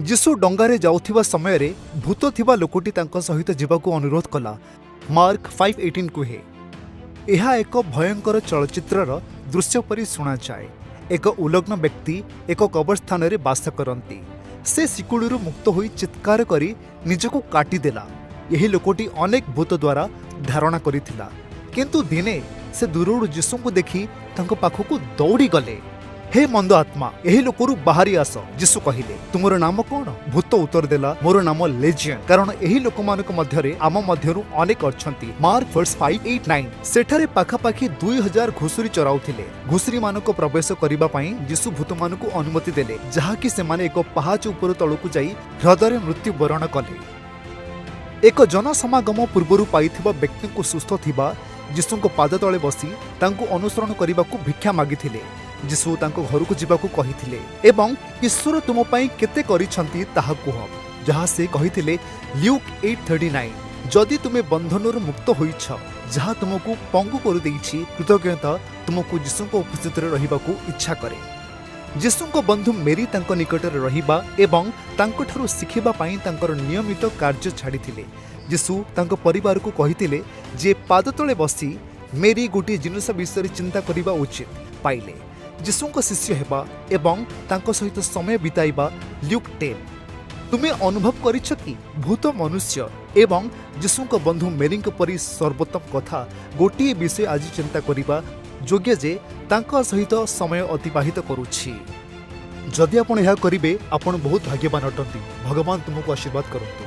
ଯୀଶୁ ଡଙ୍ଗାରେ ଯାଉଥିବା ସମୟରେ ଭୂତ ଥିବା ଲୋକଟି ତାଙ୍କ ସହିତ ଯିବାକୁ ଅନୁରୋଧ କଲା। ମାର୍କ 5:18 କୁହେ, ଏହା ଏକ ଭୟଙ୍କର ଚଳଚ୍ଚିତ୍ରର ଦୃଶ୍ୟ ପରି ଶୁଣାଯାଏ। ଏକ ଉଲଗ୍ନ ବ୍ୟକ୍ତି ଏକ କବରସ୍ଥାନରେ ବାସ କରନ୍ତି। ସେ ଶିକୁଳିରୁ ମୁକ୍ତ ହୋଇ ଚିତ୍କାର କରି ନିଜକୁ କାଟିଦେଲା। ଏହି ଲୋକଟି ଅନେକ ଭୂତ ଦ୍ୱାରା ଧାରଣା କରିଥିଲା, କିନ୍ତୁ ଦିନେ ସେ ଦୂରରୁ ଯୀଶୁଙ୍କୁ ଦେଖି ତାଙ୍କ ପାଖକୁ ଦୌଡ଼ିଗଲେ। ହେ ମନ୍ଦ ଆତ୍ମା, ଏହି ଲୋକରୁ ବାହାରି ଆସ, ଯୀଶୁ କହିଲେ। ତୁମର ନାମ କ'ଣ? ଭୂତ ଉତ୍ତର ଦେଲା, ମୋର ନାମ ଲେଜିୟନ, କାରଣ ଏହି ଲୋକମାନଙ୍କ ମଧ୍ୟରେ ଆମ ମଧ୍ୟରୁ ଅନେକ ଅଛନ୍ତି। ମାର୍କ 5:8-9। ସେଠାରେ ପାଖାପାଖି 2000 ଘୁଷୁରୀ ଚରାଉଥିଲେ। ଘୁଷୁରୀମାନଙ୍କୁ ପ୍ରବେଶ କରିବା ପାଇଁ ଯୀଶୁ ଭୂତମାନଙ୍କୁ ଅନୁମତି ଦେଲେ, ଯାହାକି ସେମାନେ ଏକ ପାହାଚ ଉପର ତଳକୁ ଯାଇ ହ୍ରଦରେ ମୃତ୍ୟୁବରଣ କଲେ। ଏକ ଜନସମାଗମ ପୂର୍ବରୁ ପାଇଥିବା ବ୍ୟକ୍ତିଙ୍କୁ ସୁସ୍ଥ ଥିବା ଯୀଶୁଙ୍କ ପାଦ ତଳେ ବସି ତାଙ୍କୁ ଅନୁସରଣ କରିବାକୁ ଭିକ୍ଷା ମାଗିଥିଲେ। ଯୀଶୁ ତାଙ୍କ ଘରକୁ ଯିବାକୁ କହିଥିଲେ ଏବଂ ଈଶ୍ୱର ତୁମ ପାଇଁ କେତେ କରିଛନ୍ତି ତାହା କୁହ, ଯାହା ସେ କହିଥିଲେ ଲ୍ୟୁକ୍ 8:39। ଯଦି ତୁମେ ବନ୍ଧନରୁ ମୁକ୍ତ ହୋଇଛ, ଯାହା ତୁମକୁ ପଙ୍ଗୁ କରିଦେଇଛି, କୃତଜ୍ଞତା ତୁମକୁ ଯୀଶୁଙ୍କ ଉପସ୍ଥିତିରେ ରହିବାକୁ ଇଚ୍ଛା କରେ। ଯୀଶୁଙ୍କ ବନ୍ଧୁ ମେରୀ ତାଙ୍କ ନିକଟରେ ରହିବା ଏବଂ ତାଙ୍କଠାରୁ ଶିଖିବା ପାଇଁ ତାଙ୍କର ନିୟମିତ କାର୍ଯ୍ୟ ଛାଡ଼ିଥିଲେ। ଯୀଶୁ ତାଙ୍କ ପରିବାରକୁ କହିଥିଲେ ଯେ ପାଦ ତଳେ ବସି ମେରୀ ଗୋଟିଏ ଜିନିଷ ବିଷୟରେ ଚିନ୍ତା କରିବା ଉଚିତ ପାଇଲେ, ଯୀଶୁଙ୍କ ଶିଷ୍ୟ ହେବା ଏବଂ ତାଙ୍କ ସହିତ ସମୟ ବିତାଇବା। ଲ୍ୟୁକ୍ 10। ତୁମେ ଅନୁଭବ କରିଛ କି ଭୂତ ମନୁଷ୍ୟ ଏବଂ ଯୀଶୁଙ୍କ ବନ୍ଧୁ ମେରୀଙ୍କ ପରି ସର୍ବୋତ୍ତମ କଥା ଗୋଟିଏ ବିଷୟ ଆଜି ଚିନ୍ତା କରିବା ଯୋଗ୍ୟ ଯେ ତାଙ୍କ ସହିତ ସମୟ ଅତିବାହିତ କରୁଛି। ଯଦି ଆପଣ ଏହା କରିବେ, ଆପଣ ବହୁତ ଭାଗ୍ୟବାନ ଅଟନ୍ତି। ଭଗବାନ ତୁମକୁ ଆଶୀର୍ବାଦ କରନ୍ତୁ।